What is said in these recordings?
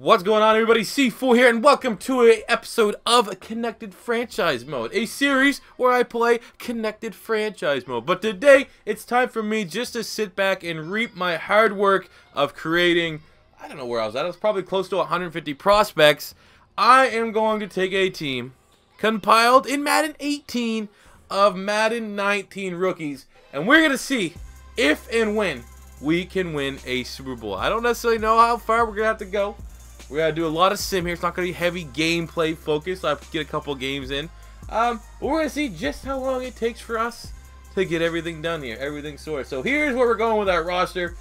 What's going on, everybody? C4 here, and welcome to an episode of Connected Franchise Mode, a series where I play Connected Franchise Mode. But today, it's time for me just to sit back and reap my hard work of creating, I don't know where I was at, I was probably close to 150 prospects. I am going to take a team compiled in Madden 18 of Madden 19 rookies, and we're going to see if and when we can win a Super Bowl. I don't necessarily know how far we're going to have to go. We're going to do a lot of sim here. It's not going to be heavy gameplay focused. I'll get a couple games in. But we're going to see just how long it takes for us to get everything done here. Everything sorted. So here's where we're going with our roster.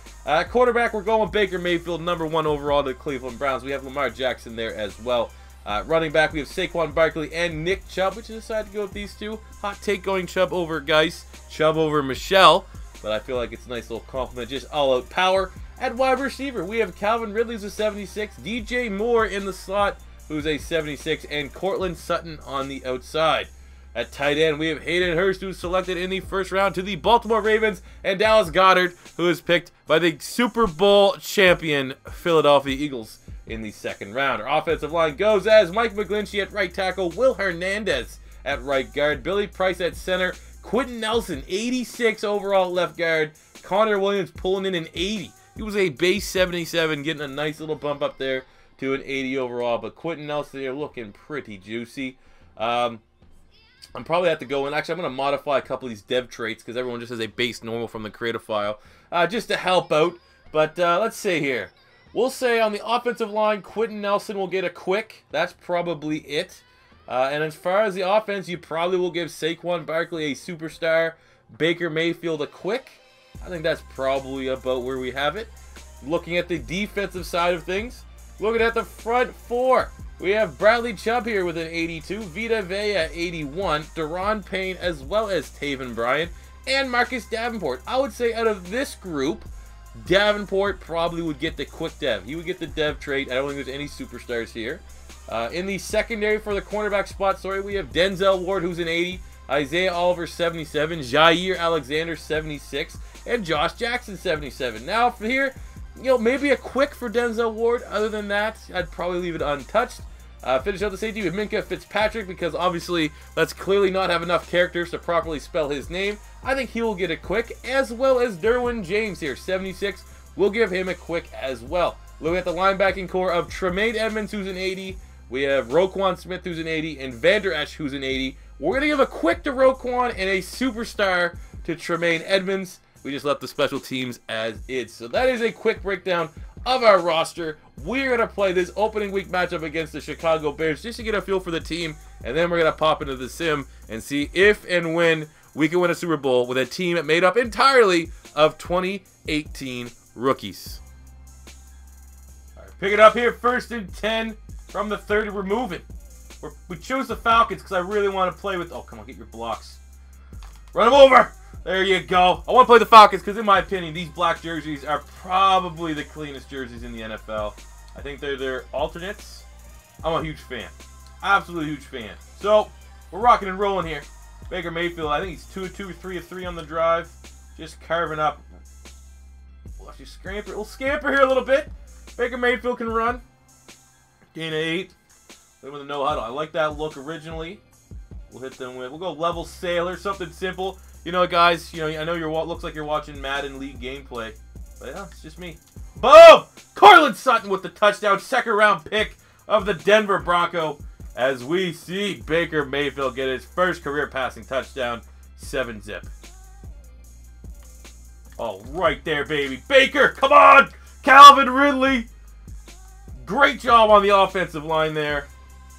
Quarterback, we're going with Baker Mayfield, #1 overall to the Cleveland Browns. We have Lamar Jackson there as well. Running back, we have Saquon Barkley and Nick Chubb, which is decided to go with these two. Hot take going Chubb over Geis. Chubb over Michelle. But I feel like it's a nice little compliment. Just all-out power. At wide receiver, we have Calvin Ridley, who's a 76, DJ Moore in the slot, who's a 76, and Cortland Sutton on the outside. At tight end, we have Hayden Hurst, who's selected in the first round to the Baltimore Ravens, and Dallas Goedert, who is picked by the Super Bowl champion Philadelphia Eagles in the second round. Our offensive line goes as Mike McGlinchey at right tackle, Will Hernandez at right guard, Billy Price at center, Quentin Nelson, 86 overall left guard, Connor Williams pulling in an 80. He was a base 77, getting a nice little bump up there to an 80 overall. But Quentin Nelson here looking pretty juicy. I'm probably have to go in. Actually, I'm going to modify a couple of these dev traits because everyone just has a base normal from the creative file just to help out. But let's see here. We'll say on the offensive line, Quentin Nelson will get a quick. That's probably it. And as far as the offense, you probably will give Saquon Barkley a superstar, Baker Mayfield a quick. I think that's probably about where we have it. Looking at the defensive side of things, looking at the front four, we have Bradley Chubb here with an 82, Vita Vea at 81, Deron Payne as well as Taven Bryan, and Marcus Davenport. I would say out of this group, Davenport probably would get the quick dev. He would get the dev trait. I don't think there's any superstars here. In the secondary for the cornerback spot, we have Denzel Ward, who's an 80, Isaiah Oliver, 77, Jair Alexander, 76, and Josh Jackson, 77. Now, for here, maybe a quick for Denzel Ward. Other than that, I'd probably leave it untouched. Finish out the safety with Minkah Fitzpatrick because obviously let's clearly not have enough characters to properly spell his name. I think he will get a quick, as well as Derwin James here, 76. We'll give him a quick as well. Looking at the linebacking core of Tremaine Edmonds, who's an 80. We have Roquan Smith, who's an 80, and Vander Esch, who's an 80. We're going to give a quick to Roquan and a superstar to Tremaine Edmonds. We just left the special teams as is. So that is a quick breakdown of our roster. We're going to play this opening week matchup against the Chicago Bears just to get a feel for the team. And then we're going to pop into the sim and see if and when we can win a Super Bowl with a team made up entirely of 2018 rookies. All right, pick it up here. 1st and 10 from the 30. We're moving. We chose the Falcons because I really want to play with... Oh, come on, get your blocks. Run them over. There you go. I want to play the Falcons because, in my opinion, these black jerseys are probably the cleanest jerseys in the NFL. I think they're their alternates. I'm a huge fan. Absolutely huge fan. So, we're rocking and rolling here. Baker Mayfield, I think he's 2 of 2, 3 of 3 on the drive. Just carving up. We'll actually scamper. We'll scamper here a little bit. Baker Mayfield can run. Gain of 8. With a no huddle. I like that look originally. We'll hit them with. We'll go level sailor, something simple. You know, guys. I know looks like you're watching Madden League gameplay, but yeah, it's just me. Boom! Cortland Sutton with the touchdown, 2nd round pick of the Denver Bronco. As we see Baker Mayfield get his first career passing touchdown, 7-zip. Oh, right there, baby. Baker, come on! Calvin Ridley. Great job on the offensive line there.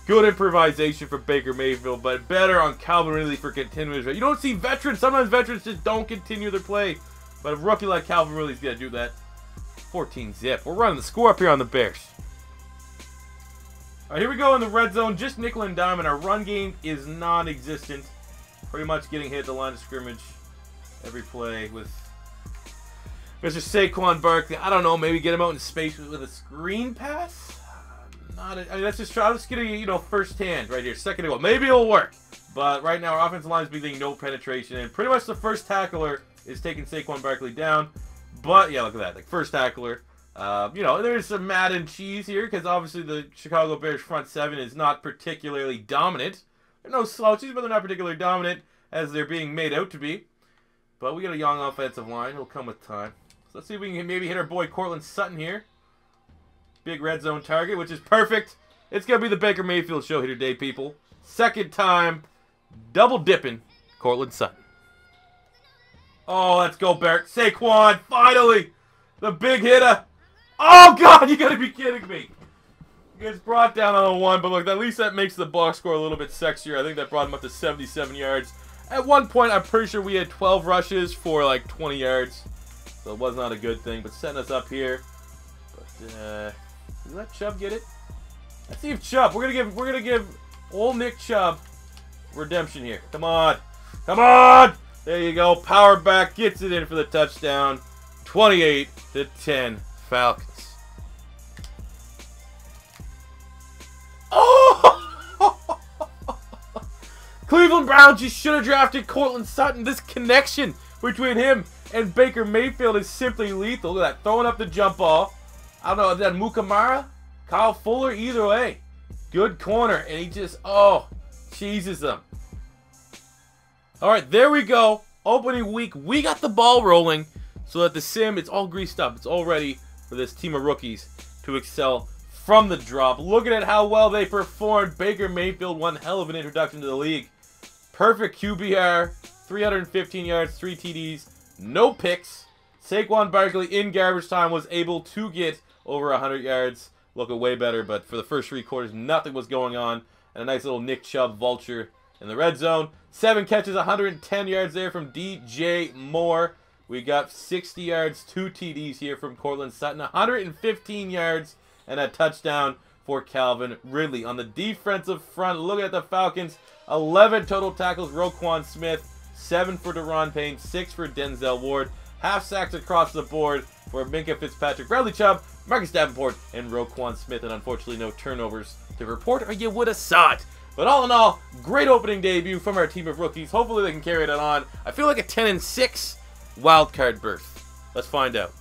Good improvisation for Baker Mayfield, but better on Calvin Ridley for continuous. You don't see veterans. Sometimes veterans just don't continue their play. But a rookie like Calvin Ridley's going to do that. 14-zip. We're running the score up here on the Bears. All right, here we go in the red zone. Just nickel and dime, and our run game is non-existent. Pretty much getting hit at the line of scrimmage every play with Mr. Saquon Barkley. I don't know, maybe get him out in space with a screen pass? Let's just try. I'm just getting, first hand right here. Second and goal. Maybe it'll work. But right now, our offensive line is being no penetration. And pretty much the first tackler is taking Saquon Barkley down. But, yeah, look at that. Like, first tackler. You know, there's some Madden cheese here because obviously the Chicago Bears front seven is not particularly dominant. They're no slouches, but they're not particularly dominant as they're being made out to be. But we got a young offensive line. It'll come with time. So let's see if we can maybe hit our boy Cortland Sutton here. Big red zone target, which is perfect. It's going to be the Baker Mayfield show here today, people. Second time, double dipping Cortland Sutton. Oh, let's go, Barrett. Saquon, finally! The big hitter. Oh, God, you got to be kidding me. He gets brought down on a 1, but look, at least that makes the box score a little bit sexier. I think that brought him up to 77 yards. At one point, I'm pretty sure we had 12 rushes for like 20 yards. So it was not a good thing, but setting us up here. But, let Chubb get it. Let's see if Chubb, we're gonna give old Nick Chubb redemption here. Come on. Come on! There you go. Power back, gets it in for the touchdown. 28-10 Falcons. Oh! Cleveland Browns, you should have drafted Cortland Sutton. This connection between him and Baker Mayfield is simply lethal. Look at that. Throwing up the jump ball. I don't know, is that Mukamara? Kyle Fuller? Either way. Good corner. And he just, cheeses them. Alright, there we go. Opening week. We got the ball rolling so that the sim, it's all greased up. It's all ready for this team of rookies to excel from the drop. Looking at how well they performed. Baker Mayfield, one hell of an introduction to the league. Perfect QBR. 315 yards, 3 TDs, no picks. Saquon Barkley in garbage time was able to get over 100 yards. Looking way better, but for the first 3 quarters, nothing was going on. And a nice little Nick Chubb vulture in the red zone. 7 catches, 110 yards there from DJ Moore. We got 60 yards, 2 TDs here from Cortland Sutton. 115 yards and a touchdown for Calvin Ridley. On the defensive front, look at the Falcons. 11 total tackles, Roquan Smith. 7 for Daron Payne, 6 for Denzel Ward. Half sacks across the board for Minkah Fitzpatrick, Bradley Chubb, Marcus Davenport, and Roquan Smith. And unfortunately, no turnovers to report, or you would have saw it. But all in all, great opening debut from our team of rookies. Hopefully they can carry that on. I feel like a 10-6 wildcard berth. Let's find out.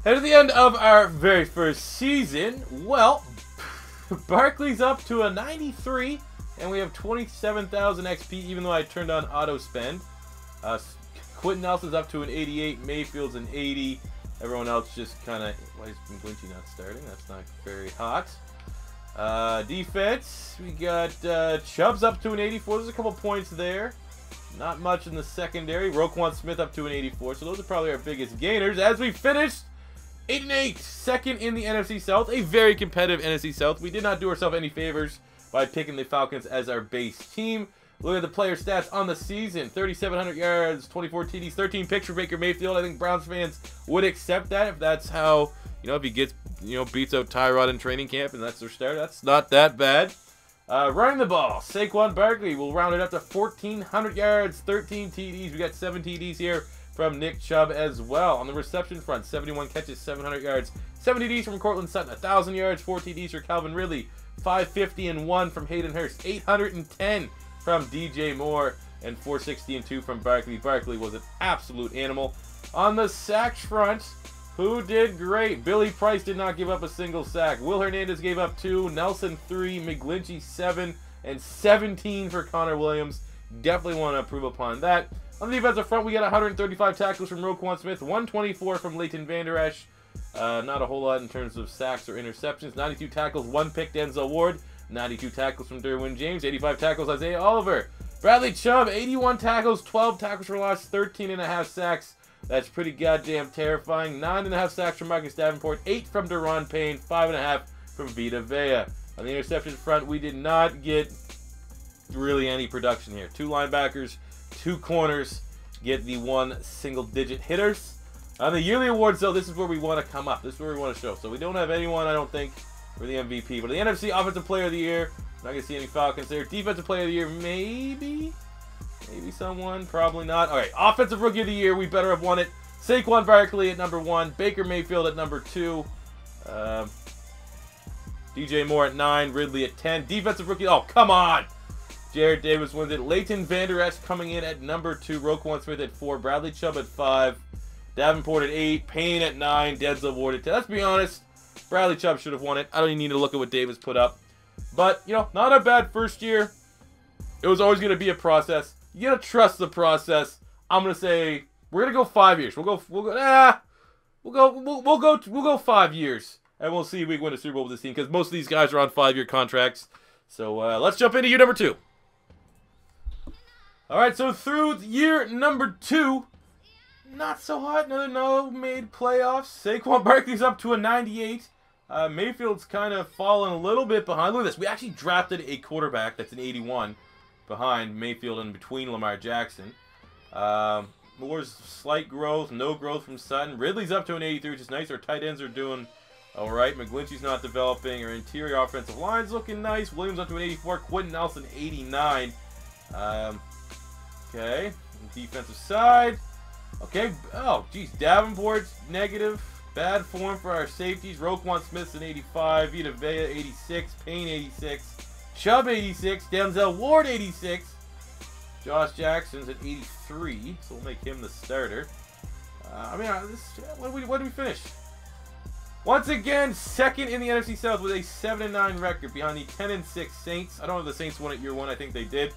And at the end of our very first season, well, Barkley's up to a 93. And we have 27,000 XP, even though I turned on auto spend. Quentin Nelson's up to an 88. Mayfield's an 80. Everyone else just kind of... Why is McGlinchey not starting? That's not very hot. Defense, we got Chubb's up to an 84. There's a couple points there. Not much in the secondary. Roquan Smith up to an 84. So those are probably our biggest gainers. As we finished 8-8. Second in the NFC South. A very competitive NFC South. We did not do ourselves any favors by picking the Falcons as our base team. Look at the player stats on the season. 3,700 yards, 24 TDs, 13 picks for Baker Mayfield. I think Browns fans would accept that if that's how, if he gets, beats out Tyrod in training camp and that's their start. That's not that bad. Running the ball. Saquon Barkley will round it up to 1,400 yards, 13 TDs. We got 7 TDs here from Nick Chubb as well. On the reception front, 71 catches, 700 yards, 7 TDs from Cortland Sutton, 1,000 yards, 4 TDs for Calvin Ridley. 550 and 1 from Hayden Hurst, 810 from DJ Moore, and 460 and 2 from Barkley. Barkley was an absolute animal. On the sacks front, who did great? Billy Price did not give up a single sack. Will Hernandez gave up 2, Nelson 3, McGlinchey 7, and 17 for Connor Williams. Definitely want to improve upon that. On the defensive front, we got 135 tackles from Roquan Smith, 124 from Leighton Vander Esch. Not a whole lot in terms of sacks or interceptions. 92 tackles, 1 pick, Denzel Ward. 92 tackles from Derwin James. 85 tackles, Isaiah Oliver. Bradley Chubb, 81 tackles, 12 tackles for loss, 13.5 sacks. That's pretty goddamn terrifying. 9.5 sacks from Marcus Davenport. 8 from Daron Payne. 5.5 from Vita Vea. On the interception front, we did not get really any production here. 2 linebackers, 2 corners get the 1 single-digit hitters. On the yearly awards, though, this is where we want to come up. This is where we want to show. So we don't have anyone, I don't think, for the MVP. But the NFC Offensive Player of the Year, not going to see any Falcons there. Defensive Player of the Year, maybe? Maybe someone. Probably not. All right, Offensive Rookie of the Year, we better have won it. Saquon Barkley at number 1. Baker Mayfield at number 2. DJ Moore at 9. Ridley at 10. Defensive Rookie, oh, come on! Jared Davis wins it. Leighton Vander Esch coming in at number 2. Roquan Smith at 4. Bradley Chubb at 5. Davenport at 8, Payne at 9, Denzel Ward at 10. Let's be honest, Bradley Chubb should have won it. I don't even need to look at what Davis put up. But, you know, not a bad first year. It was always going to be a process. You got to trust the process. I'm going to say we're going to go 5 years. We'll go 5 years. And we'll see if we can win a Super Bowl with this team, because most of these guys are on 5-year contracts. So let's jump into year number 2. All right, so through year number 2, not so hot. Another no made playoffs. Saquon Barkley's up to a 98. Mayfield's kind of fallen a little bit behind. Look at this. We actually drafted a quarterback that's an 81 behind Mayfield and between Lamar Jackson. Moore's slight growth, no growth from Sutton. Ridley's up to an 83, which is nice. Our tight ends are doing all right. McGlinchey's not developing. Our interior offensive line's looking nice. Williams up to an 84. Quentin Nelson, 89. Okay. Defensive side. Okay. Oh, geez. Davenport's negative. Bad form for our safeties. Roquan Smith's an 85. Vita Vea, 86. Payne, 86. Chubb, 86. Denzel Ward, 86. Josh Jackson's at 83, so we'll make him the starter. What did we finish? Once again, second in the NFC South with a 7-9 record behind the 10-6 Saints. I don't know if the Saints won it year 1. I think they did.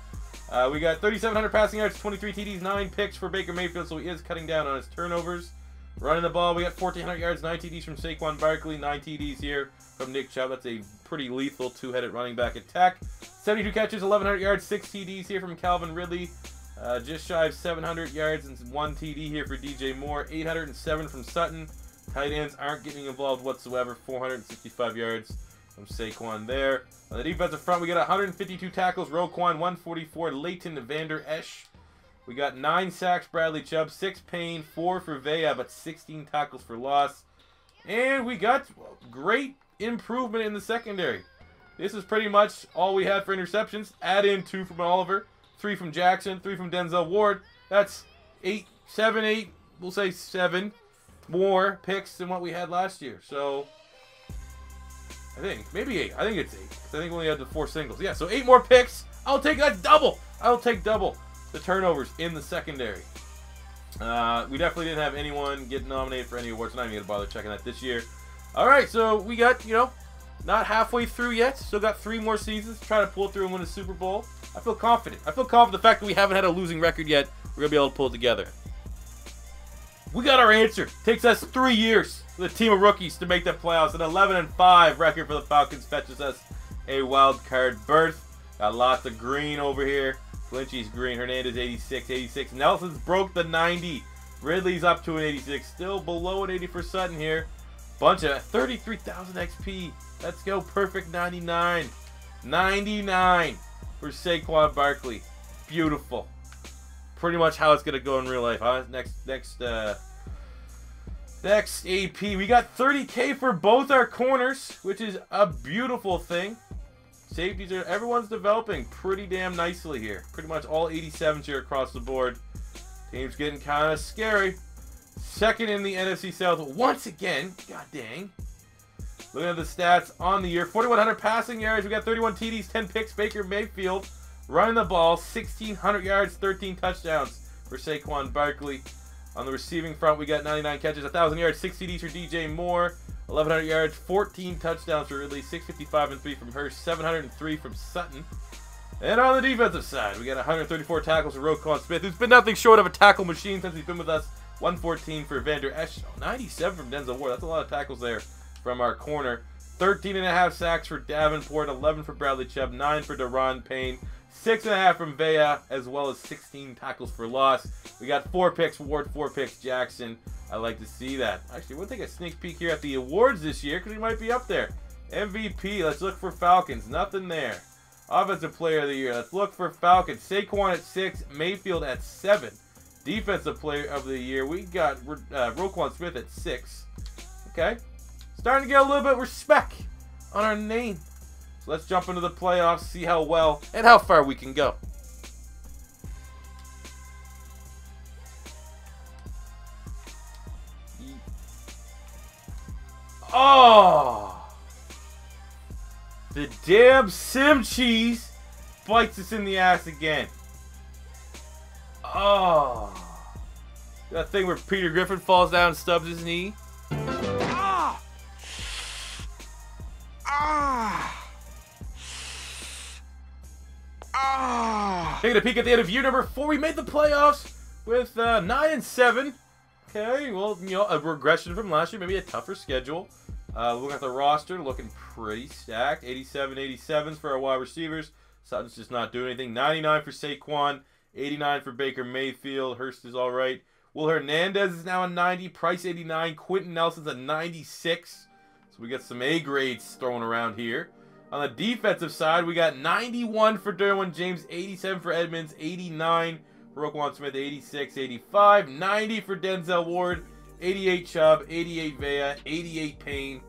We got 3,700 passing yards, 23 TDs, 9 picks for Baker Mayfield, so he is cutting down on his turnovers. Running the ball, we got 1,400 yards, 9 TDs from Saquon Barkley, 9 TDs here from Nick Chubb. That's a pretty lethal two-headed running back attack. 72 catches, 1,100 yards, 6 TDs here from Calvin Ridley. Just shy of 700 yards and 1 TD here for DJ Moore. 807 from Sutton. Tight ends aren't getting involved whatsoever. 465 yards from Saquon there. On the defensive front, we got 152 tackles. Roquan, 144. Leighton Vander Esch. We got 9 sacks, Bradley Chubb, 6 Payne, 4 for Vea, but 16 tackles for loss. And we got great improvement in the secondary. This is pretty much all we had for interceptions. Add in 2 from Oliver, 3 from Jackson, 3 from Denzel Ward. That's 8, we'll say 7 more picks than what we had last year. So, I think, maybe 8. I think it's 8. I think we only had the 4 singles. Yeah, so 8 more picks. I'll take that double. I'll take double the turnovers in the secondary. We definitely didn't have anyone get nominated for any awards. I'm not even going to bother checking that this year. All right, so we got, you know, not halfway through yet. Still got 3 more seasons to try to pull through and win a Super Bowl. I feel confident. I feel confident the fact that we haven't had a losing record yet, we're going to be able to pull it together. We got our answer. Takes us 3 years for the team of rookies to make the playoffs. An 11-5 record for the Falcons fetches us a wild card berth. Got lots of green over here. Lynchy's green. Hernandez 86, 86. Nelson's broke the 90. Ridley's up to an 86. Still below an 80 for Sutton here. Bunch of 33,000 XP. Let's go. Perfect 99. 99 for Saquon Barkley. Beautiful. Pretty much how it's gonna go in real life. Huh? Next AP. We got 30K for both our corners, which is a beautiful thing. Safeties are, everyone's developing pretty damn nicely here. Pretty much all 87s here across the board. Team's getting kind of scary. Second in the NFC South once again. God dang. Looking at the stats on the year. 4,100 passing yards. We got 31 TDs, 10 picks. Baker Mayfield running the ball. 1,600 yards, 13 touchdowns for Saquon Barkley. On the receiving front, we got 99 catches, 1,000 yards, 6 TDs for DJ Moore. 1,100 yards, 14 touchdowns for Ridley, 655 and 3 from Hurst, 703 from Sutton. And on the defensive side, we got 134 tackles for Roquan Smith, who's been nothing short of a tackle machine since he's been with us. 114 for Vander Esch, 97 from Denzel Ward. That's a lot of tackles there from our corner. 13.5 sacks for Davenport, 11 for Bradley Chubb, 9 for Deron Payne, 6.5 from Vea, as well as 16 tackles for loss. We got 4 picks, Ward, 4 picks, Jackson. I like to see that. Actually, we'll take a sneak peek here at the awards this year because we might be up there. MVP, let's look for Falcons. Nothing there. Offensive Player of the Year, let's look for Falcons. Saquon at 6, Mayfield at 7. Defensive Player of the Year, we got Roquan Smith at 6. Okay. Starting to get a little bit of respect on our name. So let's jump into the playoffs, see how well and how far we can go. Oh! The damn sim cheese bites us in the ass again. Oh! That thing where Peter Griffin falls down and stubs his knee. Ah! Ah! Ah! Taking a peek at the end of year number 4. We made the playoffs with 9-7. Okay, well, you know, a regression from last year, maybe a tougher schedule. Looking at the roster, looking pretty stacked. 87s for our wide receivers. Sutton's just not doing anything. 99 for Saquon. 89 for Baker Mayfield. Hurst is all right. Will Hernandez is now a 90. Price 89. Quentin Nelson's a 96. So we got some A grades thrown around here. On the defensive side, we got 91 for Derwin James. 87 for Edmonds. 89 for Roquan Smith. 86, 85. 90 for Denzel Ward. 88 Chubb. 88 Vea. 88 Payne.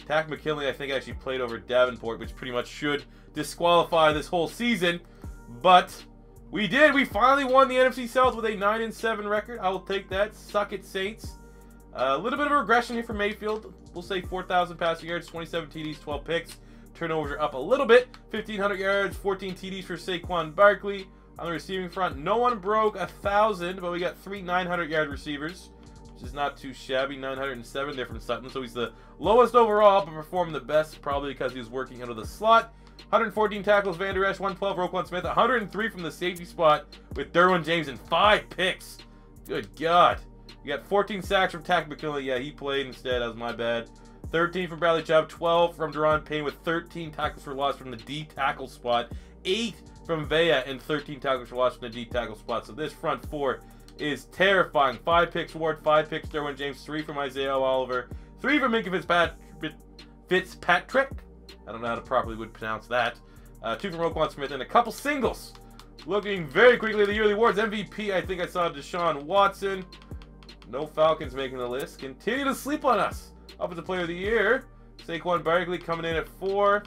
Tack McKinley, I think, actually played over Davenport, which pretty much should disqualify this whole season. But we did. We finally won the NFC South with a 9-7 record. I will take that. Suck it, Saints. A little bit of a regression here for Mayfield. We'll say 4,000 passing yards, 27 TDs, 12 picks. Turnovers are up a little bit. 1,500 yards, 14 TDs for Saquon Barkley. On the receiving front, no one broke 1,000, but we got 3 900-yard receivers, which is not too shabby. 907 there from Sutton, so he's the lowest overall, but performed the best probably because he was working out of the slot. 114 tackles, Van Der Esch, 112, Roquan Smith, 103 from the safety spot with Derwin James and 5 picks. Good God. You got 14 sacks from Tack McKinley. Yeah, he played instead. That was my bad. 13 from Bradley Chubb, 12 from Deron Payne with 13 tackles for loss from the D tackle spot. 8 from Vea and 13 tackles for loss from the D tackle spot. So this front four is terrifying. 5 picks Ward, 5 picks Derwin James, 3 from Isaiah Oliver, 3 from Minka Fitzpatrick. I don't know how to properly would pronounce that. 2 from Roquan Smith and a couple singles. Looking very quickly at the yearly awards. MVP, I think I saw Deshaun Watson. No Falcons making the list. Continue to sleep on us. Offensive Player of the Year. Saquon Barkley coming in at 4.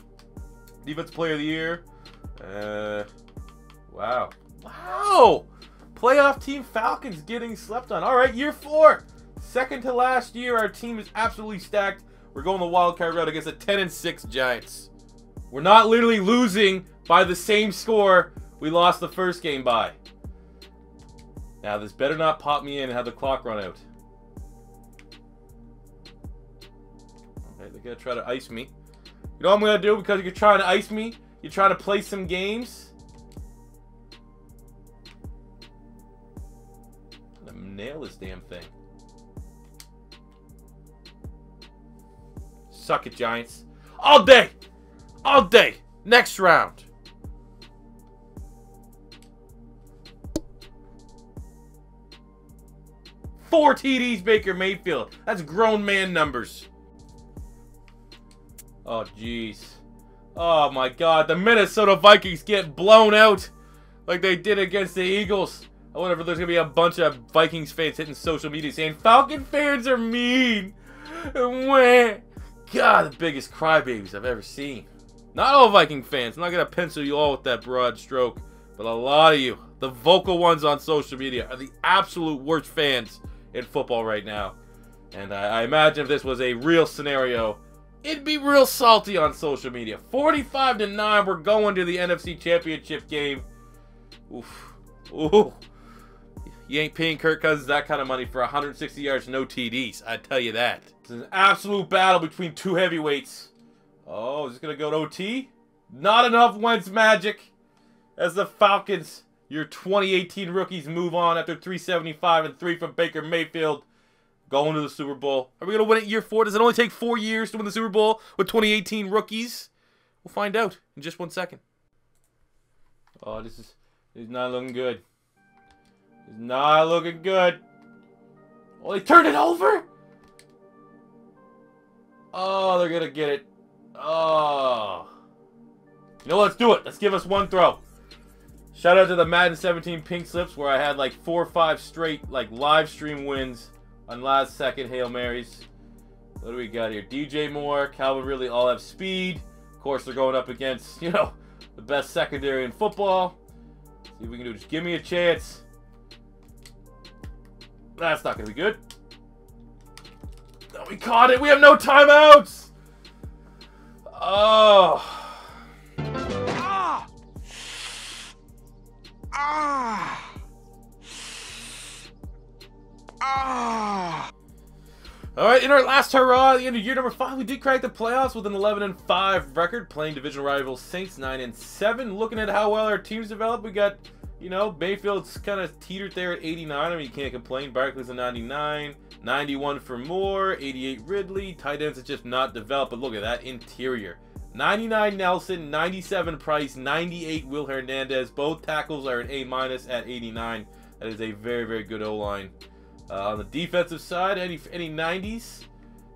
Defense Player of the Year. Wow. Wow! Playoff team Falcons getting slept on. All right, year 4. Second to last year. Our team is absolutely stacked. We're going the wild card route against the 10-6 Giants. We're not literally losing by the same score we lost the first game by. Now, this better not pop me in and have the clock run out. Okay, they're going to try to ice me. You know what I'm going to do because you're trying to ice me? You're trying to play some games? I'm going to nail this damn thing. Suck it, Giants. All day! All day! Next round. Four TDs, Baker Mayfield. That's grown man numbers. Oh, jeez. Oh, my God. The Minnesota Vikings get blown out like they did against the Eagles. I wonder if there's going to be a bunch of Vikings fans hitting social media saying, Falcon fans are mean. God, the biggest crybabies I've ever seen. Not all Viking fans. I'm not going to pencil you all with that broad stroke. But a lot of you, the vocal ones on social media, are the absolute worst fans in football right now. And I imagine if this was a real scenario, it'd be real salty on social media. 45-9, we're going to the NFC Championship game. Oof. Ooh. You ain't paying Kirk Cousins that kind of money for 160 yards, no TDs. I tell you that. It's an absolute battle between two heavyweights. Oh, is this going to go to OT? Not enough Wentz magic as the Falcons, your 2018 rookies, move on after 375 and 3 from Baker Mayfield, going to the Super Bowl. Are we going to win it year 4? Does it only take 4 years to win the Super Bowl with 2018 rookies? We'll find out in just 1 second. Oh, this is not looking good. It's not looking good. Oh, they turned it over? Oh, they're going to get it. Oh. You know what? Let's do it. Let's give us one throw. Shout out to the Madden 17 pink slips where I had like 4 or 5 straight like live stream wins on last second Hail Marys. What do we got here? DJ Moore, Calvin Ridley all have speed. Of course, they're going up against, you know, the best secondary in football. See what we can do. Just give me a chance. That's not going to be good. No, we caught it. We have no timeouts. Oh. Ah! Ah! Ah! All right, in our last hurrah at the end of year number 5, we did crack the playoffs with an 11-5 record, playing divisional rivals Saints 9-7. Looking at how well our teams developed, we got, you know, Mayfield's kind of teetered there at 89. I mean, you can't complain. Barkley's a 99, 91 for Moore, 88 Ridley. Tight ends is just not developed, but look at that interior. 99 Nelson, 97 Price, 98 Will Hernandez. Both tackles are an A- at 89. That is a very, very good O-line. On the defensive side, any 90s?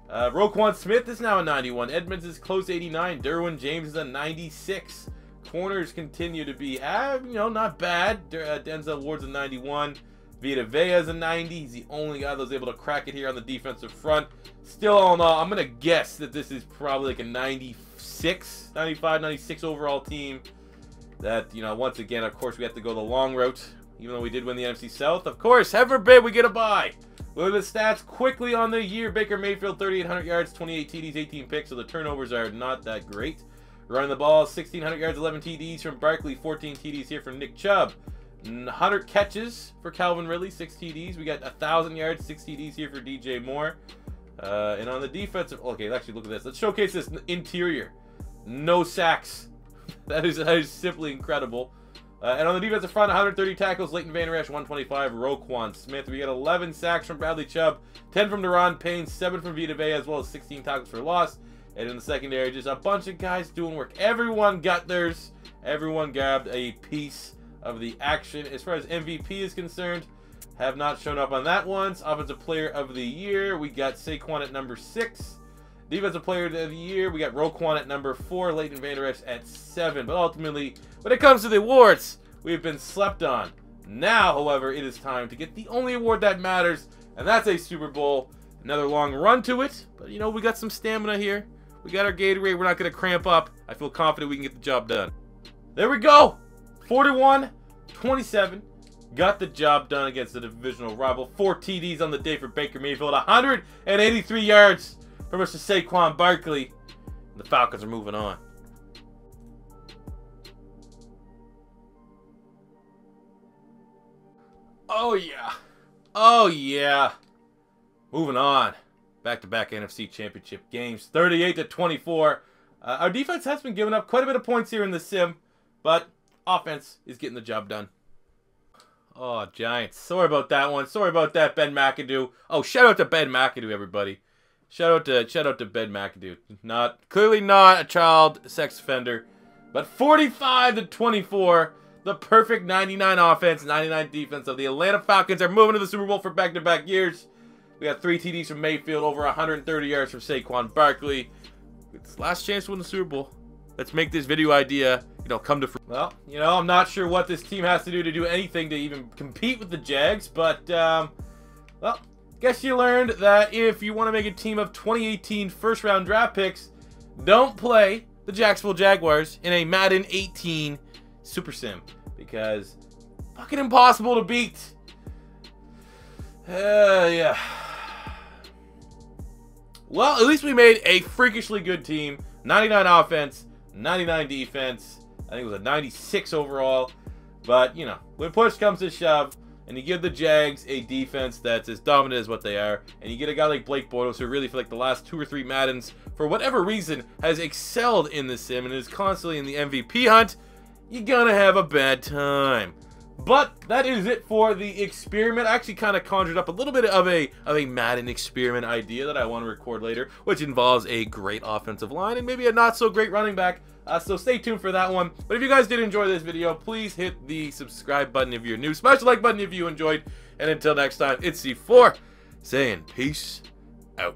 Roquan Smith is now a 91. Edmonds is close to 89. Derwin James is a 96. Corners continue to be, you know, not bad. Denzel Ward's a 91. Vita Vea is a 90. He's the only guy that was able to crack it here on the defensive front. Still, all in all, I'm going to guess that this is probably like a 95, 96 overall team. That, you know, once again, of course, we have to go the long route. Even though we did win the NFC South. Of course, heaven forbid we get a bye. Look at the stats quickly on the year. Baker Mayfield, 3,800 yards, 28 TDs, 18 picks. So the turnovers are not that great. Running the ball, 1,600 yards, 11 TDs from Barkley, 14 TDs here from Nick Chubb. 100 catches for Calvin Ridley, 6 TDs. We got 1,000 yards, 6 TDs here for DJ Moore. And on the defensive, okay, actually look at this. Let's showcase this interior. No sacks. That is simply incredible. And on the defensive front, 130 tackles, Leighton Van Rash, 125, Roquan Smith. We got 11 sacks from Bradley Chubb, 10 from Deron Payne, 7 from Vita Vea, as well as 16 tackles for loss. And in the secondary, just a bunch of guys doing work. Everyone got theirs. Everyone grabbed a piece of the action. As far as MVP is concerned, have not shown up on that once. Offensive Player of the Year, we got Saquon at number 6. Defensive Player of the Year, we got Roquan at number 4, Leighton Van Der Esch at 7. But ultimately, when it comes to the awards, we've been slept on. Now, however, it is time to get the only award that matters, and that's a Super Bowl. Another long run to it, but you know, we got some stamina here. We got our Gatorade. We're not going to cramp up. I feel confident we can get the job done. There we go. 41-27. Got the job done against the divisional rival. 4 TDs on the day for Baker Mayfield. 183 yards for Mr. Saquon Barkley. The Falcons are moving on. Oh, yeah. Oh, yeah. Moving on. Back-to-back NFC Championship games. 38-24. Our defense has been giving up quite a bit of points here in the sim, but offense is getting the job done. Oh, Giants. Sorry about that one. Sorry about that, Ben McAdoo. Oh, shout out to Ben McAdoo, everybody. Shout out to Ben McAdoo. Clearly not a child sex offender. But 45-24, the perfect 99 offense, 99 defense of the Atlanta Falcons are moving to the Super Bowl for back-to-back years. We got 3 TDs from Mayfield, over 130 yards from Saquon Barkley. It's last chance to win the Super Bowl. Let's make this video idea, come to fruition. Well, I'm not sure what this team has to do anything to even compete with the Jags, but, well, guess you learned that if you want to make a team of 2018 first-round draft picks, don't play the Jacksonville Jaguars in a Madden 18 Super Sim, because fucking impossible to beat. Yeah. Well, at least we made a freakishly good team. 99 offense, 99 defense. I think it was a 96 overall. But, when push comes to shove, and you give the Jags a defense that's as dominant as what they are, and you get a guy like Blake Bortles, who really, for like the last 2 or 3 Maddens, for whatever reason, has excelled in the sim and is constantly in the MVP hunt, you're gonna have a bad time. But that is it for the experiment. I actually kind of conjured up a little bit of a Madden experiment idea that I want to record later, which involves a great offensive line and maybe a not so great running back. So stay tuned for that one. But if you guys did enjoy this video, please hit the subscribe button if you're new. Smash the like button if you enjoyed. And until next time, it's C4 saying peace out.